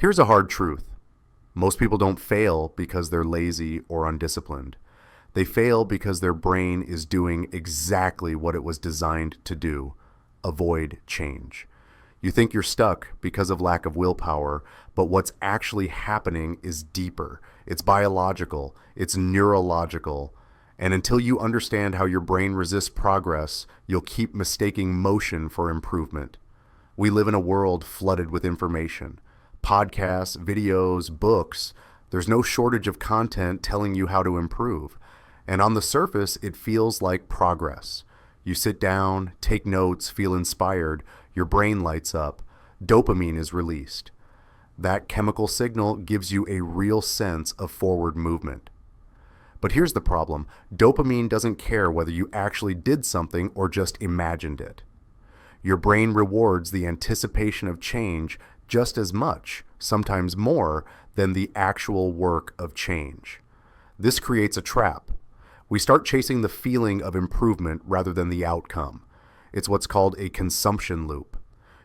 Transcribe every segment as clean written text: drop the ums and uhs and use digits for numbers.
Here's a hard truth. Most people don't fail because they're lazy or undisciplined. They fail because their brain is doing exactly what it was designed to do: avoid change. You think you're stuck because of lack of willpower, but what's actually happening is deeper. It's biological, it's neurological, and until you understand how your brain resists progress, you'll keep mistaking motion for improvement. We live in a world flooded with information. Podcasts, videos, books. There's no shortage of content telling you how to improve. And on the surface, it feels like progress. You sit down, take notes, feel inspired, your brain lights up, dopamine is released. That chemical signal gives you a real sense of forward movement. But here's the problem. Dopamine doesn't care whether you actually did something or just imagined it. Your brain rewards the anticipation of change just as much, sometimes more, than the actual work of change. This creates a trap. We start chasing the feeling of improvement rather than the outcome. It's what's called a consumption loop.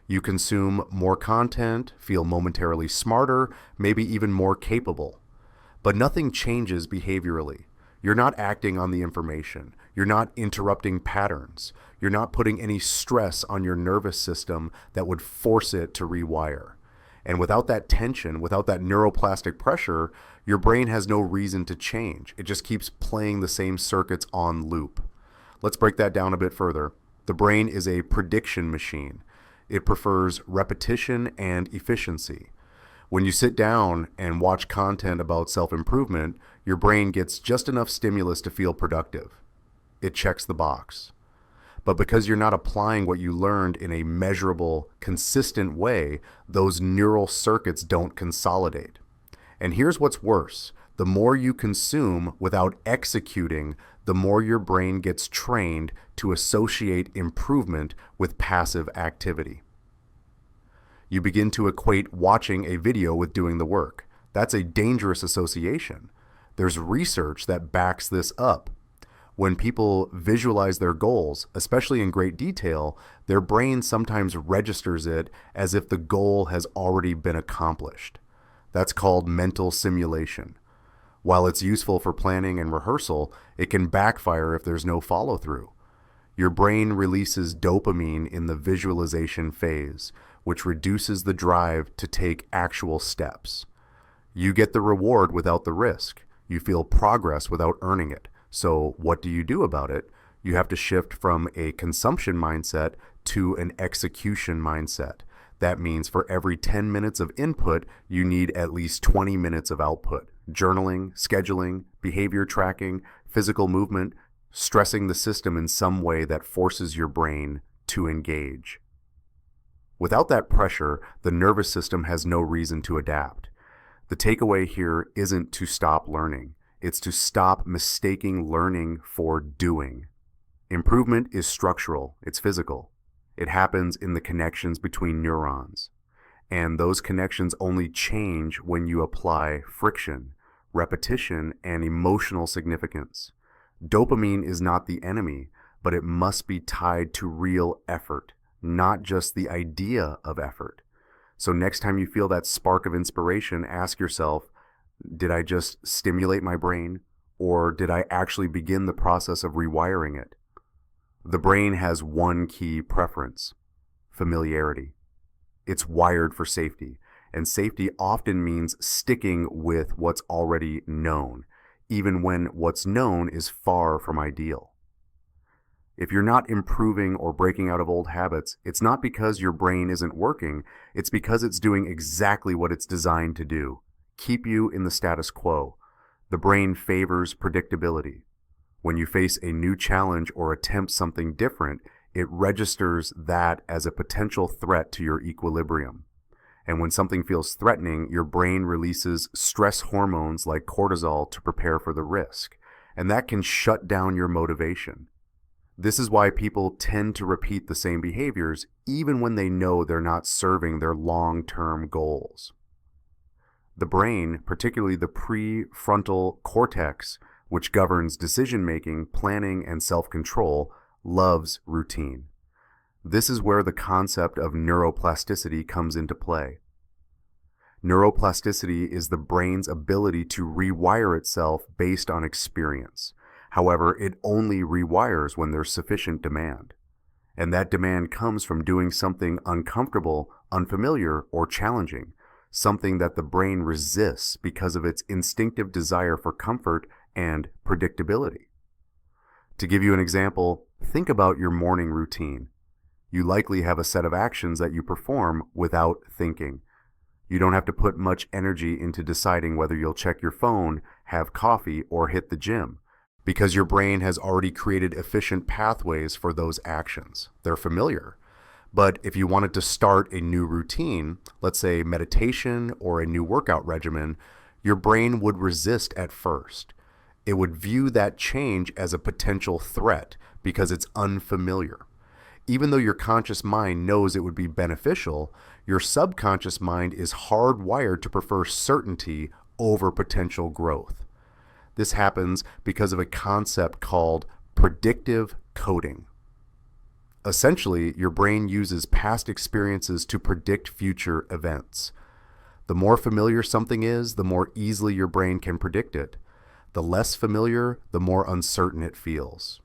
You consume more content, feel momentarily smarter, maybe even more capable. But nothing changes behaviorally. You're not acting on the information. You're not interrupting patterns. You're not putting any stress on your nervous system that would force it to rewire. And without that tension, without that neuroplastic pressure, your brain has no reason to change. It just keeps playing the same circuits on loop. Let's break that down a bit further. The brain is a prediction machine. It prefers repetition and efficiency. When you sit down and watch content about self-improvement, your brain gets just enough stimulus to feel productive. It checks the box. But because you're not applying what you learned in a measurable, consistent way, those neural circuits don't consolidate. And here's what's worse. The more you consume without executing, the more your brain gets trained to associate improvement with passive activity. You begin to equate watching a video with doing the work. That's a dangerous association. There's research that backs this up. When people visualize their goals, especially in great detail, their brain sometimes registers it as if the goal has already been accomplished. That's called mental simulation. While it's useful for planning and rehearsal, it can backfire if there's no follow-through. Your brain releases dopamine in the visualization phase, which reduces the drive to take actual steps. You get the reward without the risk. You feel progress without earning it. So what do you do about it? You have to shift from a consumption mindset to an execution mindset. That means for every 10 minutes of input, you need at least 20 minutes of output. Journaling, scheduling, behavior tracking, physical movement, stressing the system in some way that forces your brain to engage. Without that pressure, the nervous system has no reason to adapt. The takeaway here isn't to stop learning. It's to stop mistaking learning for doing. Improvement is structural, it's physical. It happens in the connections between neurons. And those connections only change when you apply friction, repetition, and emotional significance. Dopamine is not the enemy, but it must be tied to real effort, not just the idea of effort. So next time you feel that spark of inspiration, ask yourself, did I just stimulate my brain, or did I actually begin the process of rewiring it? The brain has one key preference: familiarity. It's wired for safety, and safety often means sticking with what's already known, even when what's known is far from ideal. If you're not improving or breaking out of old habits, it's not because your brain isn't working, it's because it's doing exactly what it's designed to do: keep you in the status quo. The brain favors predictability. When you face a new challenge or attempt something different, it registers that as a potential threat to your equilibrium. And when something feels threatening, your brain releases stress hormones like cortisol to prepare for the risk. And that can shut down your motivation. This is why people tend to repeat the same behaviors even when they know they're not serving their long-term goals. The brain, particularly the prefrontal cortex, which governs decision-making, planning, and self-control, loves routine. This is where the concept of neuroplasticity comes into play. Neuroplasticity is the brain's ability to rewire itself based on experience. However, it only rewires when there's sufficient demand. And that demand comes from doing something uncomfortable, unfamiliar, or challenging, something that the brain resists because of its instinctive desire for comfort and predictability. To give you an example, think about your morning routine. You likely have a set of actions that you perform without thinking. You don't have to put much energy into deciding whether you'll check your phone, have coffee, or hit the gym, because your brain has already created efficient pathways for those actions. They're familiar. But if you wanted to start a new routine, let's say meditation or a new workout regimen, your brain would resist at first. It would view that change as a potential threat because it's unfamiliar. Even though your conscious mind knows it would be beneficial, your subconscious mind is hardwired to prefer certainty over potential growth. This happens because of a concept called predictive coding. Essentially, your brain uses past experiences to predict future events. The more familiar something is, the more easily your brain can predict it. The less familiar, the more uncertain it feels.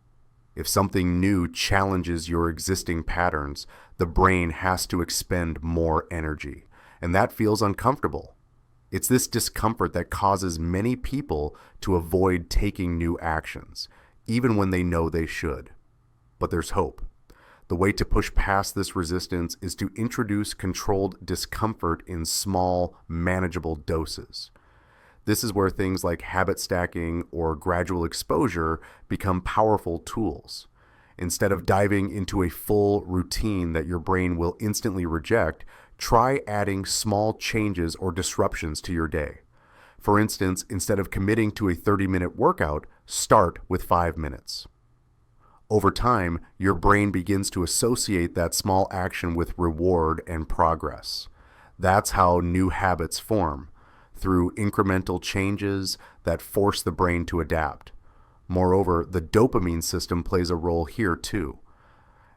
If something new challenges your existing patterns, the brain has to expend more energy, and that feels uncomfortable. It's this discomfort that causes many people to avoid taking new actions, even when they know they should. But there's hope. The way to push past this resistance is to introduce controlled discomfort in small, manageable doses. This is where things like habit stacking or gradual exposure become powerful tools. Instead of diving into a full routine that your brain will instantly reject, try adding small changes or disruptions to your day. For instance, instead of committing to a 30-minute workout, start with 5 minutes. Over time, your brain begins to associate that small action with reward and progress. That's how new habits form, through incremental changes that force the brain to adapt. Moreover, the dopamine system plays a role here too.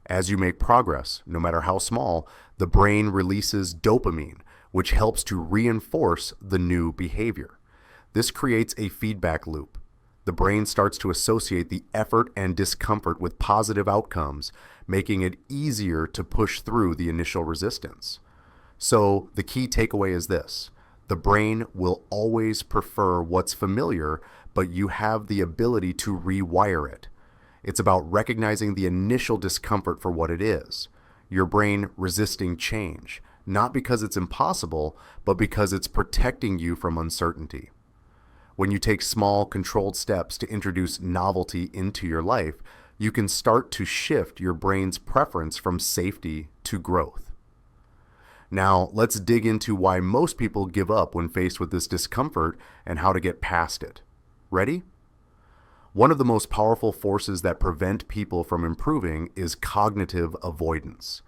As you make progress, no matter how small, the brain releases dopamine, which helps to reinforce the new behavior. This creates a feedback loop. The brain starts to associate the effort and discomfort with positive outcomes, making it easier to push through the initial resistance. So the key takeaway is this: the brain will always prefer what's familiar, but you have the ability to rewire it. It's about recognizing the initial discomfort for what it is. Your brain resisting change, not because it's impossible, but because it's protecting you from uncertainty. When you take small, controlled steps to introduce novelty into your life, you can start to shift your brain's preference from safety to growth. Now, let's dig into why most people give up when faced with this discomfort and how to get past it. Ready? One of the most powerful forces that prevent people from improving is cognitive avoidance.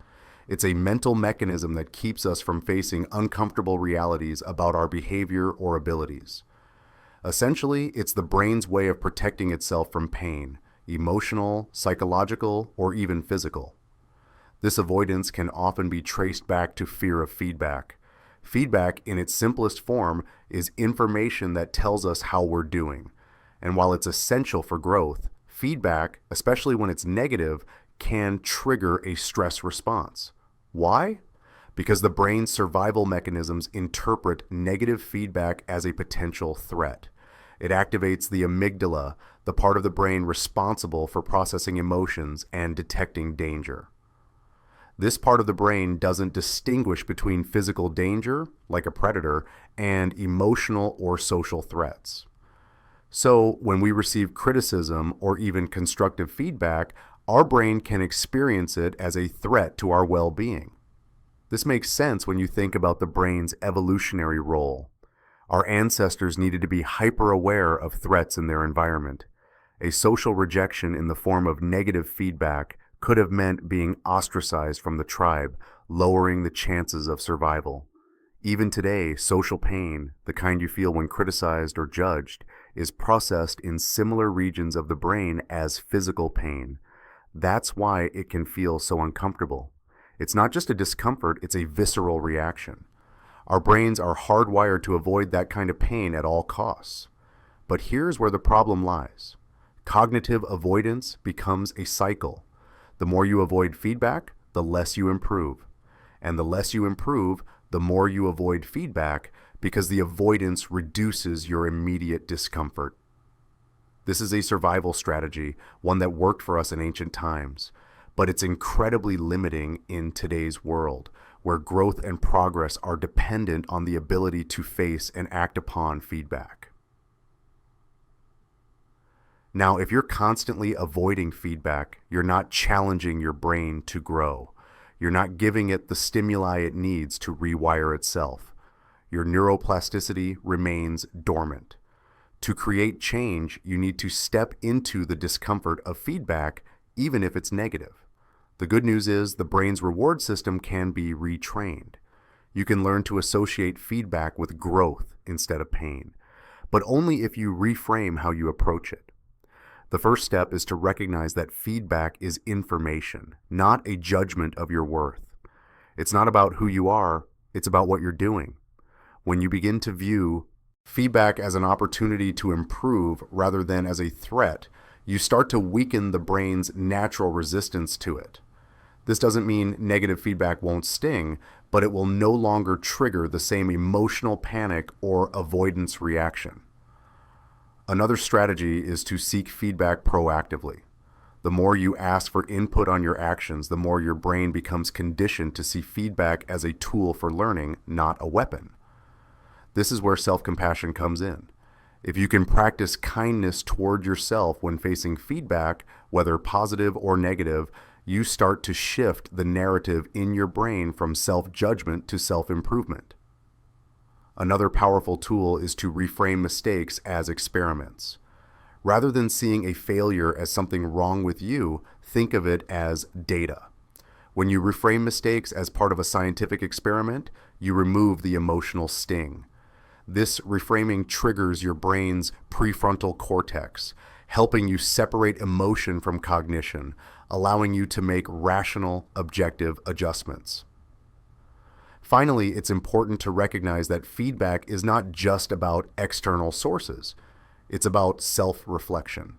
It's a mental mechanism that keeps us from facing uncomfortable realities about our behavior or abilities. Essentially, it's the brain's way of protecting itself from pain, emotional, psychological, or even physical. This avoidance can often be traced back to fear of feedback. Feedback, in its simplest form, is information that tells us how we're doing. And while it's essential for growth, feedback, especially when it's negative, can trigger a stress response. Why? Because the brain's survival mechanisms interpret negative feedback as a potential threat. It activates the amygdala, the part of the brain responsible for processing emotions and detecting danger. This part of the brain doesn't distinguish between physical danger, like a predator, and emotional or social threats. So, when we receive criticism or even constructive feedback, our brain can experience it as a threat to our well-being. This makes sense when you think about the brain's evolutionary role. Our ancestors needed to be hyper-aware of threats in their environment. A social rejection in the form of negative feedback could have meant being ostracized from the tribe, lowering the chances of survival. Even today, social pain, the kind you feel when criticized or judged, is processed in similar regions of the brain as physical pain. That's why it can feel so uncomfortable. It's not just a discomfort, it's a visceral reaction. Our brains are hardwired to avoid that kind of pain at all costs. But here's where the problem lies. Cognitive avoidance becomes a cycle. The more you avoid feedback, the less you improve. And the less you improve, the more you avoid feedback, because the avoidance reduces your immediate discomfort. This is a survival strategy, one that worked for us in ancient times, but it's incredibly limiting in today's world, where growth and progress are dependent on the ability to face and act upon feedback. Now, if you're constantly avoiding feedback, you're not challenging your brain to grow. You're not giving it the stimuli it needs to rewire itself. Your neuroplasticity remains dormant. To create change, you need to step into the discomfort of feedback, even if it's negative. The good news is the brain's reward system can be retrained. You can learn to associate feedback with growth instead of pain, but only if you reframe how you approach it. The first step is to recognize that feedback is information, not a judgment of your worth. It's not about who you are, it's about what you're doing. When you begin to view feedback as an opportunity to improve rather than as a threat, you start to weaken the brain's natural resistance to it. This doesn't mean negative feedback won't sting, but it will no longer trigger the same emotional panic or avoidance reaction. Another strategy is to seek feedback proactively. The more you ask for input on your actions, the more your brain becomes conditioned to see feedback as a tool for learning, not a weapon. This is where self-compassion comes in. If you can practice kindness toward yourself when facing feedback, whether positive or negative, you start to shift the narrative in your brain from self-judgment to self-improvement. Another powerful tool is to reframe mistakes as experiments. Rather than seeing a failure as something wrong with you, think of it as data. When you reframe mistakes as part of a scientific experiment, you remove the emotional sting. This reframing triggers your brain's prefrontal cortex, helping you separate emotion from cognition, allowing you to make rational, objective adjustments. Finally, it's important to recognize that feedback is not just about external sources. It's about self-reflection.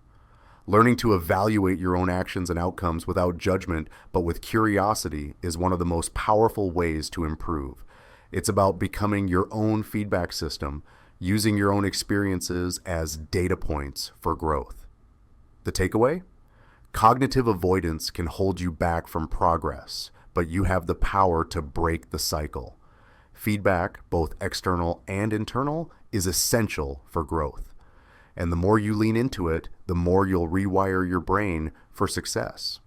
Learning to evaluate your own actions and outcomes without judgment, but with curiosity, is one of the most powerful ways to improve. It's about becoming your own feedback system, using your own experiences as data points for growth. The takeaway? Cognitive avoidance can hold you back from progress, but you have the power to break the cycle. Feedback, both external and internal, is essential for growth. And the more you lean into it, the more you'll rewire your brain for success.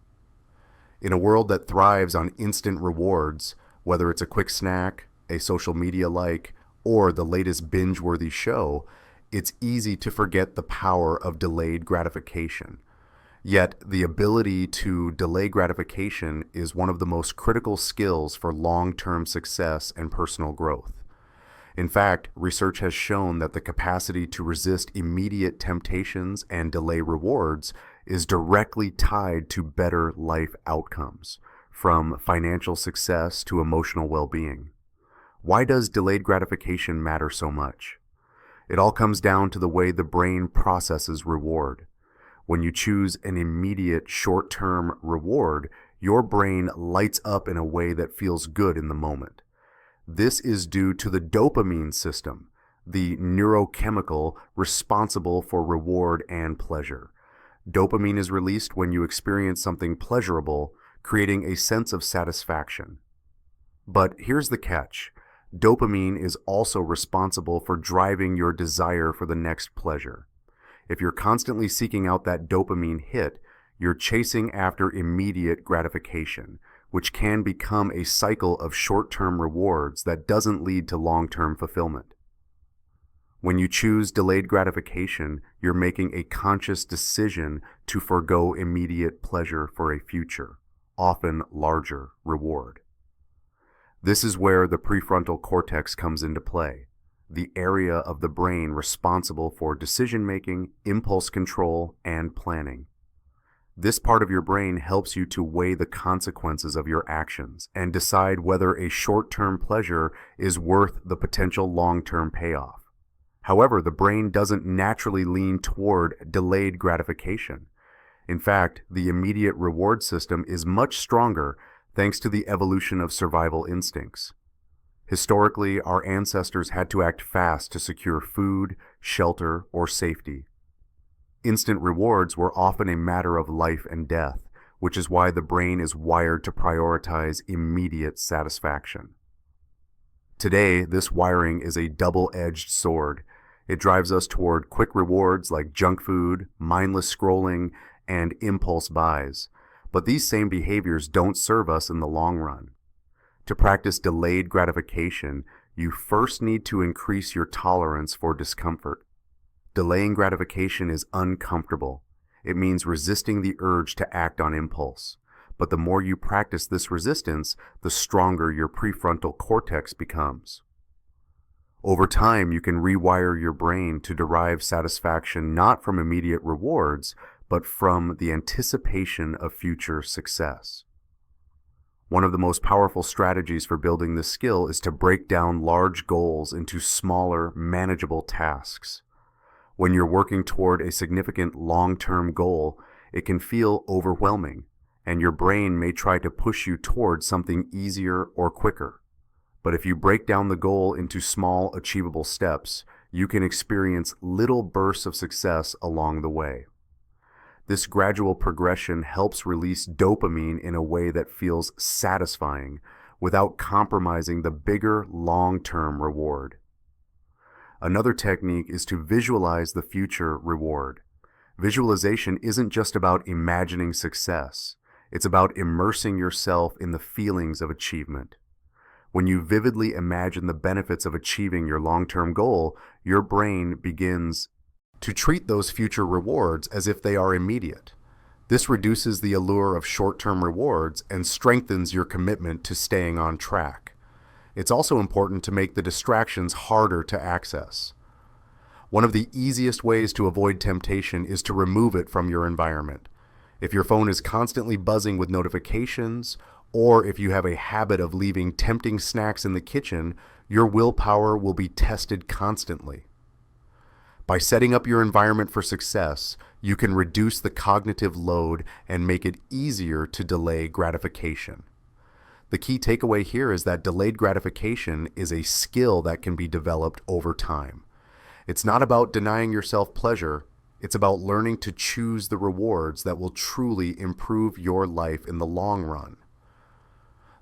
In a world that thrives on instant rewards, whether it's a quick snack, a social media like, or the latest binge-worthy show, it's easy to forget the power of delayed gratification. Yet, the ability to delay gratification is one of the most critical skills for long-term success and personal growth. In fact, research has shown that the capacity to resist immediate temptations and delay rewards is directly tied to better life outcomes, from financial success to emotional well-being. Why does delayed gratification matter so much? It all comes down to the way the brain processes reward. When you choose an immediate short-term reward, your brain lights up in a way that feels good in the moment. This is due to the dopamine system, the neurochemical responsible for reward and pleasure. Dopamine is released when you experience something pleasurable, creating a sense of satisfaction. But here's the catch. Dopamine is also responsible for driving your desire for the next pleasure. If you're constantly seeking out that dopamine hit, you're chasing after immediate gratification, which can become a cycle of short-term rewards that doesn't lead to long-term fulfillment. When you choose delayed gratification, you're making a conscious decision to forego immediate pleasure for a future, often larger, reward. This is where the prefrontal cortex comes into play, the area of the brain responsible for decision-making, impulse control, and planning. This part of your brain helps you to weigh the consequences of your actions and decide whether a short-term pleasure is worth the potential long-term payoff. However, the brain doesn't naturally lean toward delayed gratification. In fact, the immediate reward system is much stronger thanks to the evolution of survival instincts. Historically, our ancestors had to act fast to secure food, shelter, or safety. Instant rewards were often a matter of life and death, which is why the brain is wired to prioritize immediate satisfaction. Today, this wiring is a double-edged sword. It drives us toward quick rewards like junk food, mindless scrolling, and impulse buys. But these same behaviors don't serve us in the long run. To practice delayed gratification, you first need to increase your tolerance for discomfort. Delaying gratification is uncomfortable. It means resisting the urge to act on impulse. But the more you practice this resistance, the stronger your prefrontal cortex becomes. Over time, you can rewire your brain to derive satisfaction not from immediate rewards, but from the anticipation of future success. One of the most powerful strategies for building this skill is to break down large goals into smaller, manageable tasks. When you're working toward a significant long-term goal, it can feel overwhelming, and your brain may try to push you toward something easier or quicker. But if you break down the goal into small, achievable steps, you can experience little bursts of success along the way. This gradual progression helps release dopamine in a way that feels satisfying without compromising the bigger long-term reward. Another technique is to visualize the future reward. Visualization isn't just about imagining success. It's about immersing yourself in the feelings of achievement. When you vividly imagine the benefits of achieving your long-term goal, your brain begins to treat those future rewards as if they are immediate. This reduces the allure of short-term rewards and strengthens your commitment to staying on track. It's also important to make the distractions harder to access. One of the easiest ways to avoid temptation is to remove it from your environment. If your phone is constantly buzzing with notifications, or if you have a habit of leaving tempting snacks in the kitchen, your willpower will be tested constantly. By setting up your environment for success, you can reduce the cognitive load and make it easier to delay gratification. The key takeaway here is that delayed gratification is a skill that can be developed over time. It's not about denying yourself pleasure, it's about learning to choose the rewards that will truly improve your life in the long run.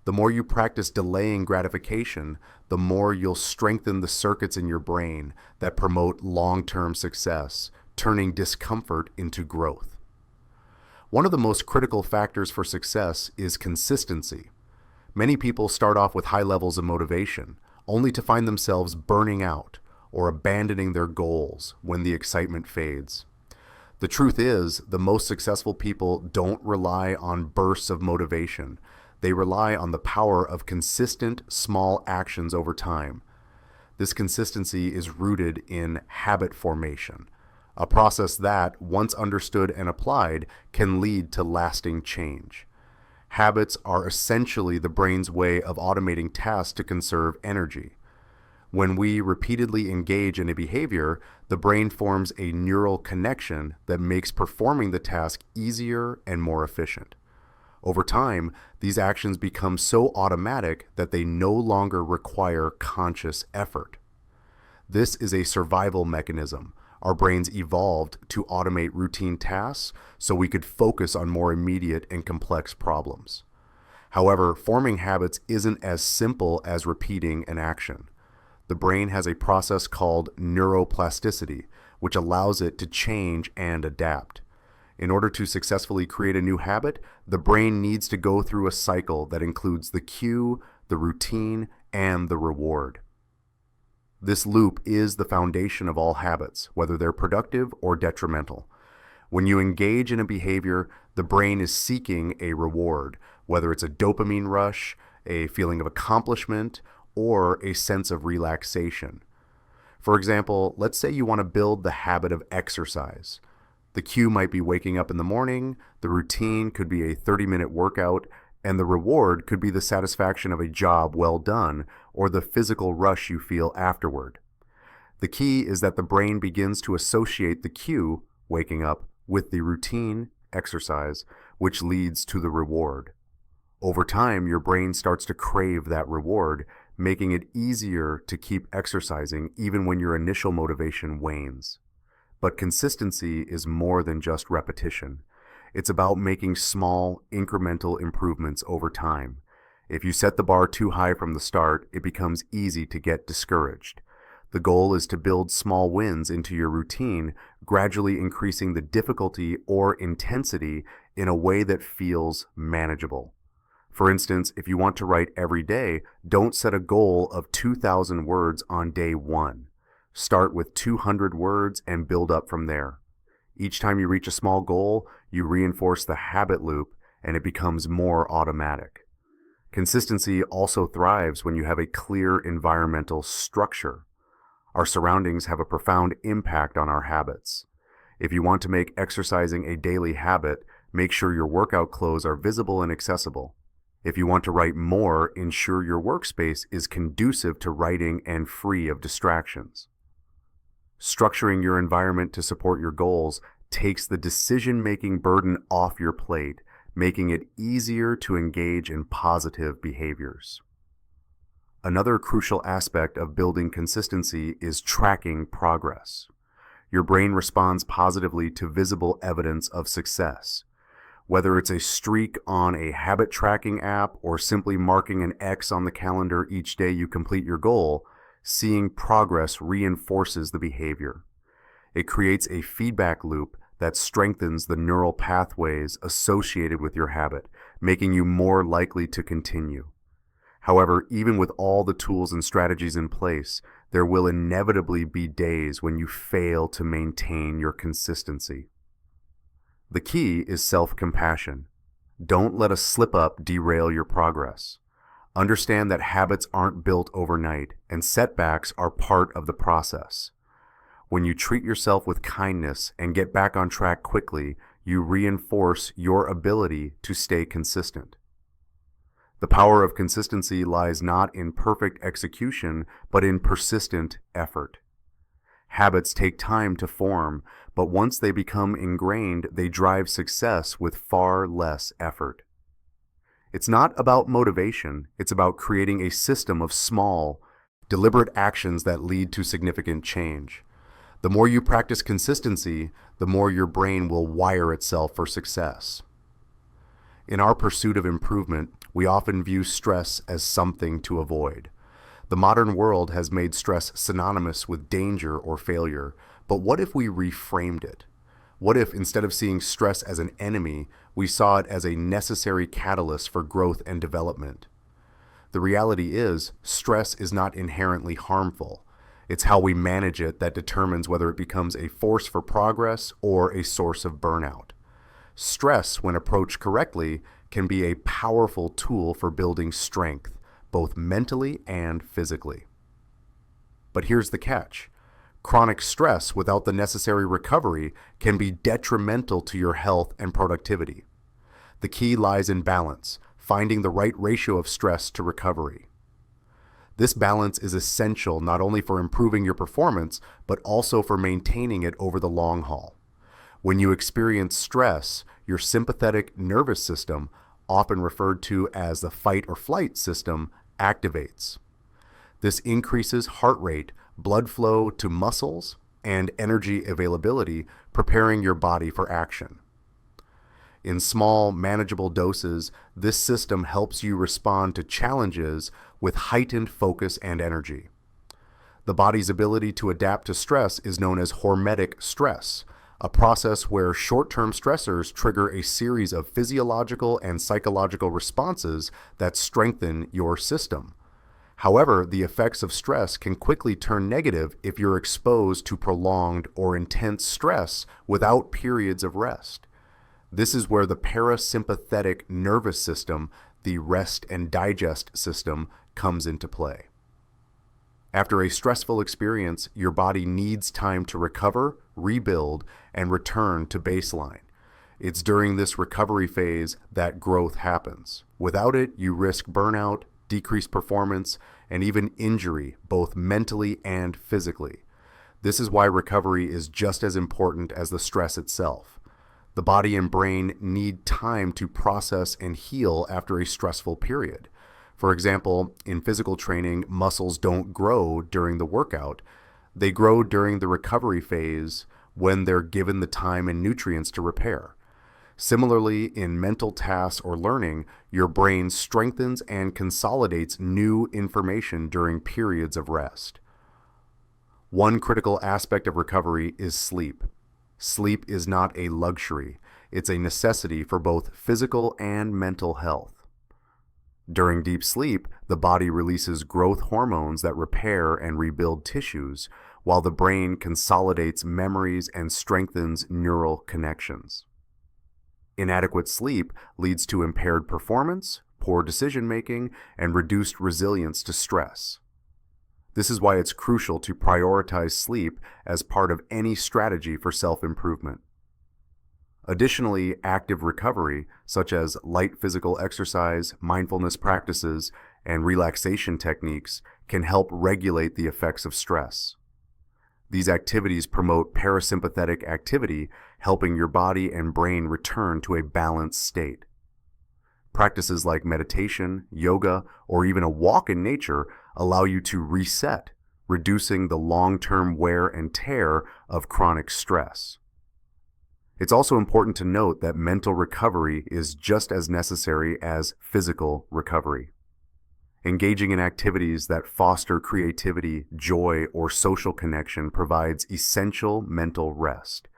The more you practice delaying gratification, the more you'll strengthen the circuits in your brain that promote long-term success, turning discomfort into growth. One of the most critical factors for success is consistency. Many people start off with high levels of motivation, only to find themselves burning out or abandoning their goals when the excitement fades. The truth is, the most successful people don't rely on bursts of motivation. They rely on the power of consistent, small actions over time. This consistency is rooted in habit formation, a process that, once understood and applied, can lead to lasting change. Habits are essentially the brain's way of automating tasks to conserve energy. When we repeatedly engage in a behavior, the brain forms a neural connection that makes performing the task easier and more efficient. Over time, these actions become so automatic that they no longer require conscious effort. This is a survival mechanism. Our brains evolved to automate routine tasks so we could focus on more immediate and complex problems. However, forming habits isn't as simple as repeating an action. The brain has a process called neuroplasticity, which allows it to change and adapt. In order to successfully create a new habit, the brain needs to go through a cycle that includes the cue, the routine, and the reward. This loop is the foundation of all habits, whether they're productive or detrimental. When you engage in a behavior, the brain is seeking a reward, whether it's a dopamine rush, a feeling of accomplishment, or a sense of relaxation. For example, let's say you want to build the habit of exercise. The cue might be waking up in the morning, the routine could be a 30-minute workout, and the reward could be the satisfaction of a job well done or the physical rush you feel afterward. The key is that the brain begins to associate the cue, waking up, with the routine, exercise, which leads to the reward. Over time, your brain starts to crave that reward, making it easier to keep exercising even when your initial motivation wanes. But consistency is more than just repetition. It's about making small, incremental improvements over time. If you set the bar too high from the start, it becomes easy to get discouraged. The goal is to build small wins into your routine, gradually increasing the difficulty or intensity in a way that feels manageable. For instance, if you want to write every day, don't set a goal of 2,000 words on day 1. Start with 200 words and build up from there. Each time you reach a small goal, you reinforce the habit loop and it becomes more automatic. Consistency also thrives when you have a clear environmental structure. Our surroundings have a profound impact on our habits. If you want to make exercising a daily habit, make sure your workout clothes are visible and accessible. If you want to write more, ensure your workspace is conducive to writing and free of distractions. Structuring your environment to support your goals takes the decision-making burden off your plate, making it easier to engage in positive behaviors. Another crucial aspect of building consistency is tracking progress. Your brain responds positively to visible evidence of success. Whether it's a streak on a habit tracking app or simply marking an X on the calendar each day you complete your goal, seeing progress reinforces the behavior. It creates a feedback loop that strengthens the neural pathways associated with your habit, making you more likely to continue. However, even with all the tools and strategies in place, there will inevitably be days when you fail to maintain your consistency. The key is self-compassion. Don't let a slip-up derail your progress. Understand that habits aren't built overnight, and setbacks are part of the process. When you treat yourself with kindness and get back on track quickly, you reinforce your ability to stay consistent. The power of consistency lies not in perfect execution, but in persistent effort. Habits take time to form, but once they become ingrained, they drive success with far less effort. It's not about motivation, it's about creating a system of small, deliberate actions that lead to significant change. The more you practice consistency, the more your brain will wire itself for success. In our pursuit of improvement, we often view stress as something to avoid. The modern world has made stress synonymous with danger or failure, but what if we reframed it? What if, instead of seeing stress as an enemy, we saw it as a necessary catalyst for growth and development? The reality is, stress is not inherently harmful. It's how we manage it that determines whether it becomes a force for progress or a source of burnout. Stress, when approached correctly, can be a powerful tool for building strength, both mentally and physically. But here's the catch. Chronic stress without the necessary recovery can be detrimental to your health and productivity. The key lies in balance, finding the right ratio of stress to recovery. This balance is essential not only for improving your performance, but also for maintaining it over the long haul. When you experience stress, your sympathetic nervous system, often referred to as the fight or flight system, activates. This increases heart rate, blood flow to muscles, and energy availability, preparing your body for action. In small, manageable doses, this system helps you respond to challenges with heightened focus and energy. The body's ability to adapt to stress is known as hormetic stress, a process where short-term stressors trigger a series of physiological and psychological responses that strengthen your system. However, the effects of stress can quickly turn negative if you're exposed to prolonged or intense stress without periods of rest. This is where the parasympathetic nervous system, the rest and digest system, comes into play. After a stressful experience, your body needs time to recover, rebuild, and return to baseline. It's during this recovery phase that growth happens. Without it, you risk burnout, decreased performance, and even injury, both mentally and physically. This is why recovery is just as important as the stress itself. The body and brain need time to process and heal after a stressful period. For example, in physical training, muscles don't grow during the workout. They grow during the recovery phase when they're given the time and nutrients to repair. Similarly, in mental tasks or learning, your brain strengthens and consolidates new information during periods of rest. One critical aspect of recovery is sleep. Sleep is not a luxury. It's a necessity for both physical and mental health. During deep sleep, the body releases growth hormones that repair and rebuild tissues, while the brain consolidates memories and strengthens neural connections. Inadequate sleep leads to impaired performance, poor decision-making, and reduced resilience to stress. This is why it's crucial to prioritize sleep as part of any strategy for self-improvement. Additionally, active recovery, such as light physical exercise, mindfulness practices, and relaxation techniques, can help regulate the effects of stress. These activities promote parasympathetic activity, helping your body and brain return to a balanced state. Practices like meditation, yoga, or even a walk in nature allow you to reset, reducing the long-term wear and tear of chronic stress. It's also important to note that mental recovery is just as necessary as physical recovery. Engaging in activities that foster creativity, joy, or social connection provides essential mental rest.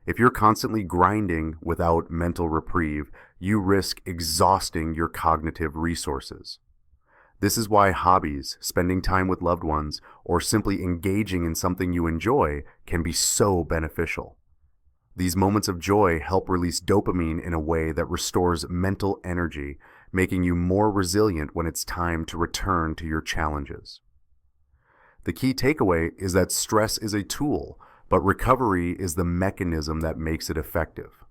If you're constantly grinding without mental reprieve, you risk exhausting your cognitive resources. This is why hobbies, spending time with loved ones, or simply engaging in something you enjoy can be so beneficial. These moments of joy help release dopamine in a way that restores mental energy, making you more resilient when it's time to return to your challenges. The key takeaway is that stress is a tool, but recovery is the mechanism that makes it effective.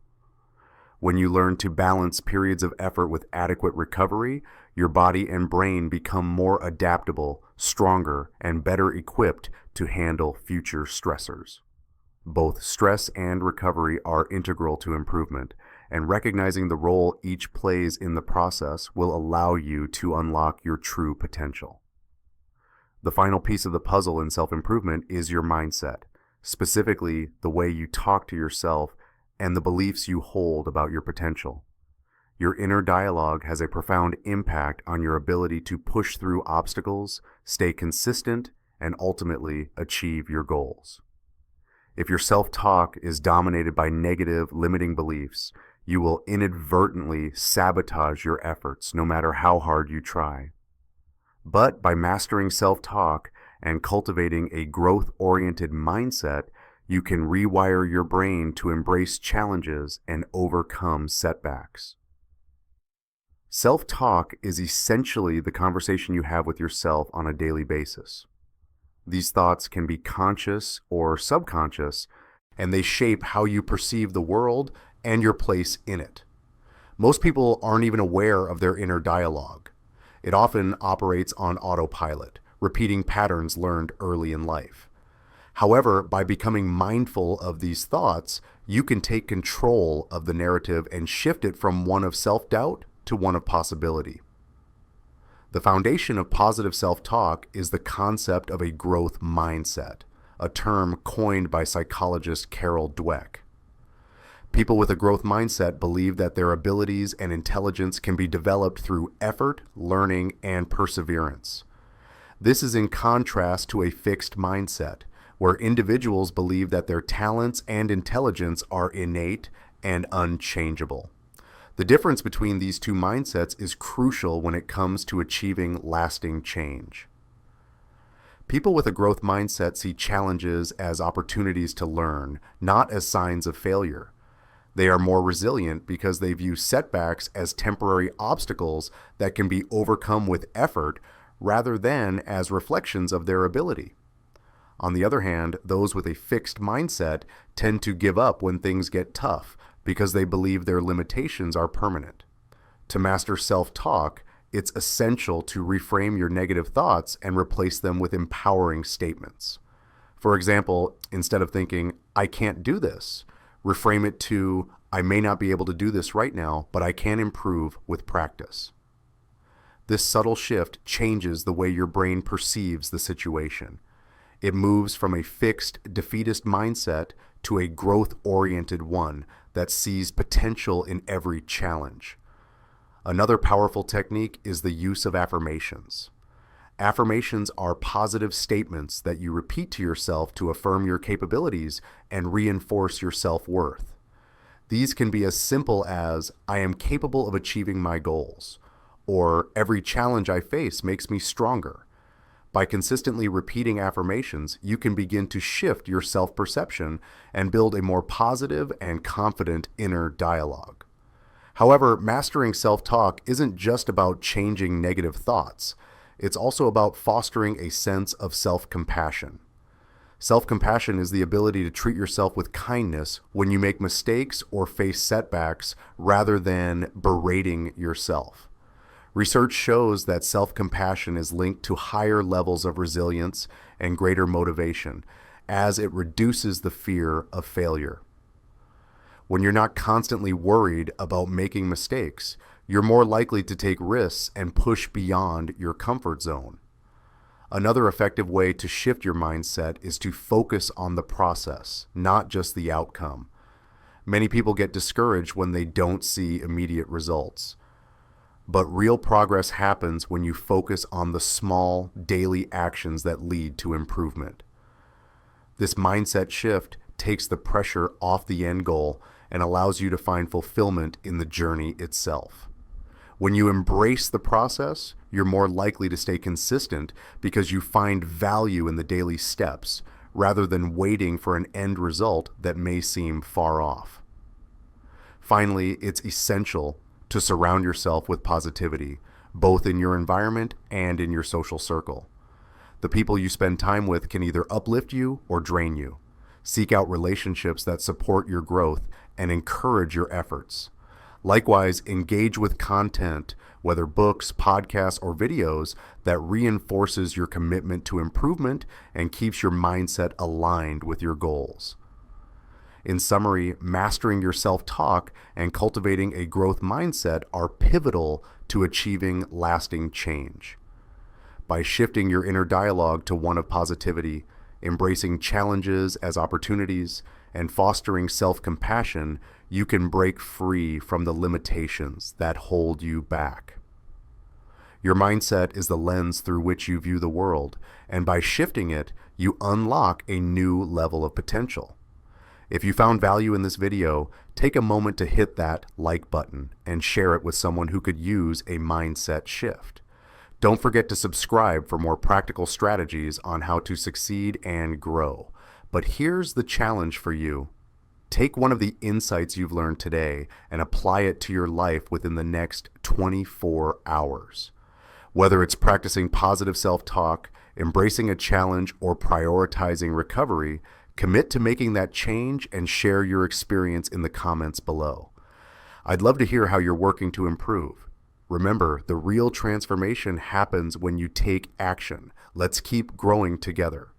When you learn to balance periods of effort with adequate recovery, your body and brain become more adaptable, stronger, and better equipped to handle future stressors. Both stress and recovery are integral to improvement, and recognizing the role each plays in the process will allow you to unlock your true potential. The final piece of the puzzle in self-improvement is your mindset, specifically the way you talk to yourself and the beliefs you hold about your potential. Your inner dialogue has a profound impact on your ability to push through obstacles, stay consistent, and ultimately achieve your goals. If your self-talk is dominated by negative, limiting beliefs, you will inadvertently sabotage your efforts no matter how hard you try. But by mastering self-talk and cultivating a growth-oriented mindset, you can rewire your brain to embrace challenges and overcome setbacks. Self-talk is essentially the conversation you have with yourself on a daily basis. These thoughts can be conscious or subconscious, and they shape how you perceive the world and your place in it. Most people aren't even aware of their inner dialogue. It often operates on autopilot, repeating patterns learned early in life. However, by becoming mindful of these thoughts, you can take control of the narrative and shift it from one of self-doubt to one of possibility. The foundation of positive self-talk is the concept of a growth mindset, a term coined by psychologist Carol Dweck. People with a growth mindset believe that their abilities and intelligence can be developed through effort, learning, and perseverance. This is in contrast to a fixed mindset, where individuals believe that their talents and intelligence are innate and unchangeable. The difference between these two mindsets is crucial when it comes to achieving lasting change. People with a growth mindset see challenges as opportunities to learn, not as signs of failure. They are more resilient because they view setbacks as temporary obstacles that can be overcome with effort rather than as reflections of their ability. On the other hand, those with a fixed mindset tend to give up when things get tough because they believe their limitations are permanent. To master self-talk, it's essential to reframe your negative thoughts and replace them with empowering statements. For example, instead of thinking, "I can't do this," reframe it to, "I may not be able to do this right now, but I can improve with practice." This subtle shift changes the way your brain perceives the situation. It moves from a fixed, defeatist mindset to a growth-oriented one that sees potential in every challenge. Another powerful technique is the use of affirmations. Affirmations are positive statements that you repeat to yourself to affirm your capabilities and reinforce your self-worth. These can be as simple as, "I am capable of achieving my goals," or "Every challenge I face makes me stronger." By consistently repeating affirmations, you can begin to shift your self-perception and build a more positive and confident inner dialogue. However, mastering self-talk isn't just about changing negative thoughts. It's also about fostering a sense of self-compassion. Self-compassion is the ability to treat yourself with kindness when you make mistakes or face setbacks rather than berating yourself. Research shows that self-compassion is linked to higher levels of resilience and greater motivation, as it reduces the fear of failure. When you're not constantly worried about making mistakes, you're more likely to take risks and push beyond your comfort zone. Another effective way to shift your mindset is to focus on the process, not just the outcome. Many people get discouraged when they don't see immediate results. But real progress happens when you focus on the small, daily actions that lead to improvement. This mindset shift takes the pressure off the end goal and allows you to find fulfillment in the journey itself. When you embrace the process, you're more likely to stay consistent because you find value in the daily steps rather than waiting for an end result that may seem far off. Finally, it's essential to surround yourself with positivity, both in your environment and in your social circle. The people you spend time with can either uplift you or drain you. Seek out relationships that support your growth and encourage your efforts. Likewise, engage with content, whether books, podcasts, or videos, that reinforces your commitment to improvement and keeps your mindset aligned with your goals. In summary, mastering your self-talk and cultivating a growth mindset are pivotal to achieving lasting change. By shifting your inner dialogue to one of positivity, embracing challenges as opportunities, and fostering self-compassion, you can break free from the limitations that hold you back. Your mindset is the lens through which you view the world, and by shifting it, you unlock a new level of potential. If you found value in this video, take a moment to hit that like button and share it with someone who could use a mindset shift. Don't forget to subscribe for more practical strategies on how to succeed and grow. But here's the challenge for you. Take one of the insights you've learned today and apply it to your life within the next 24 hours. Whether it's practicing positive self-talk, embracing a challenge, or prioritizing recovery, commit to making that change and share your experience in the comments below. I'd love to hear how you're working to improve. Remember, the real transformation happens when you take action. Let's keep growing together.